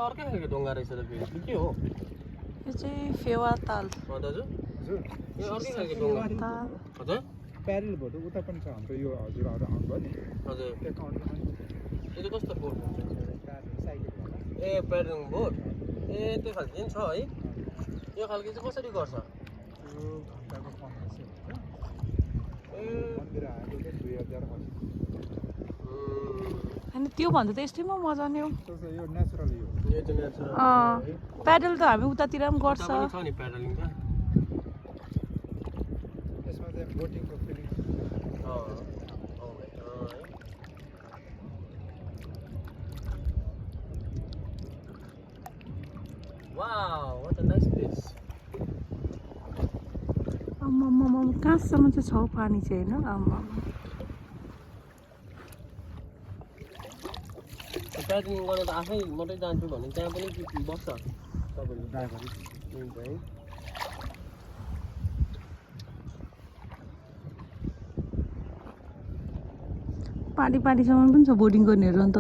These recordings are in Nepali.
अर्कै खालको ढुङ्गा रहेछ त फेरि के हो यो चाहिँ फेवा ताल दाजु हजुर यो अर्कै खालको ढुङ्गा ताल हजुर प्यारेल बोट उता पनि छ हाम्रो यो हजुरहरू आउनुभयो नि हजुर त्यो काउन्टमा यो चाहिँ कस्तो बोट हुन्छ साइकल ए प्याडलिङ बोट ए त्यो खालको पनि छ है यो खालको चाहिँ कसरी गर्छ त्यो घन्टाको 1500 हुन्छ ए मन्दिर आएको चाहिँ 2080 अनि त्यो भन्दा त यस्तैमा मजा नै हो यो नेचुरल यो यो चाहिँ नेचुरल प्याडल त हामी उतातिर पनि गर्छ छ नि प्याडलिङ त यसमा चाहिँ बोटिङको feeling Wow, what a nice place. आम्मामा कहाँसम्म चाहिँ छ पानी चाहिँ होइन आम्मा प्याकिङ गर्न त आफै मात्रै जान्छु भने त्यहाँ पनि बस्छ तपाईँले ड्राइभर हुन्छ है पानीसम्म पनि छ बोटिङ गर्नेहरू अन्त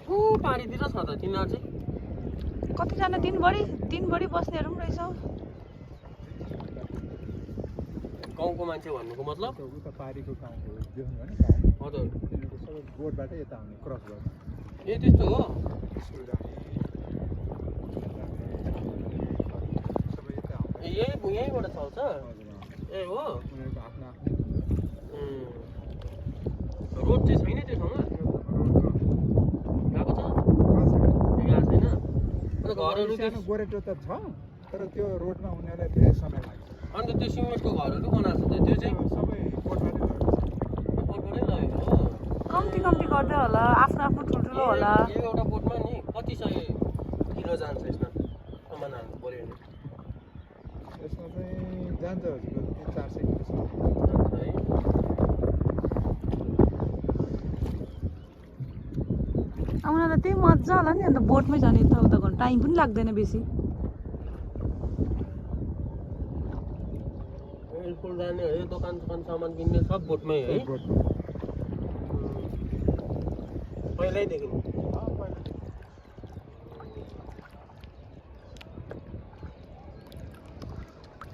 ऊ पानीतिर छ त तिनीहरू चाहिँ कतिजना दिनभरि बस्नेहरू पनि रहेछ गाउँको मान्छे भन्नुको मतलब उता पारीको गाउँको देख्नु भने हजुर तिनीहरूको सबै बोटबाटै यता आउने क्रस गर्नु ए त्यस्तो हो सबै यता आउने ए यहीँबाट चल्छ ए हो उनीहरूको आफ्नो रोड चाहिँ छैन त्यो ठाउँमा गएको छ गएको छैन अन्त घरहरू सानो गोरेटो त छ तर त्यो रोडमा उनीहरूलाई धेरै समय लाग्छ अन्त त्यो सिमेन्टको घरहरू बनाएको छ त्यो चाहिँ सबै बोटबाटै बोटबाटै लगेको हो कम्ती गर्दै होला आफ्नो ठुल्ठुलो होला यो एउटा बोटमा नि कति सय किलो जान्छ यसमा सामान हाल्नु पऱ्यो भने यसमा चाहिँ जान्छ हजुर 300-400 किलोसम्म है उनीहरूलाई त्यही मजा होला नि अन्त बोटमै जाने यताउता गर्नु टाइम पनि लाग्दैन बेसी स्कुल जाने है दोकान सामान किन्ने सब बोटमै है पहिल्यैदेखि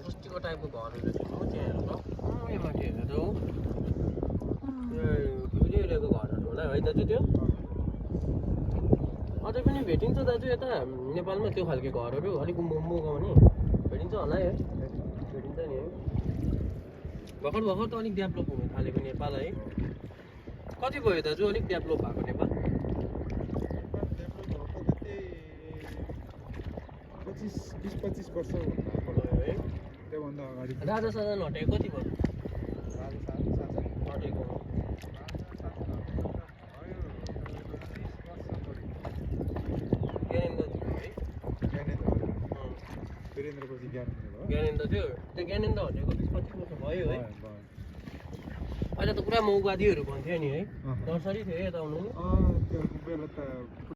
कस्तो टाइपको घरहरू छ त्यहाँ हेर्नु त यो माथि हेर्नु त उहिलेको घरहरू होला है दाजु त्यो अझै पनि भेटिन्छ दाजु यता नेपालमा त्यो खालको घरहरू अलिक मोमो गाउने भेटिन्छ होला है भेटिन्छ नि है भर्खर त अलिक डेभलप हुनु थालेको नेपाल है कति भयो दाजु अलिक डेभलप भएको नेपाल 20-25 वर्ष है त्योभन्दा अगाडि राजा साजा हटेको कति भयो हटेको वीरेन्द्रपछि ज्ञानेन्द्र थियो त्यो ज्ञानेन्द्र हटेको 20-25 वर्ष भयो है अहिले त पुरा माओवादीहरू भन्थ्यो नि है नर्सरी थियो यता आउनु त्यो बेला त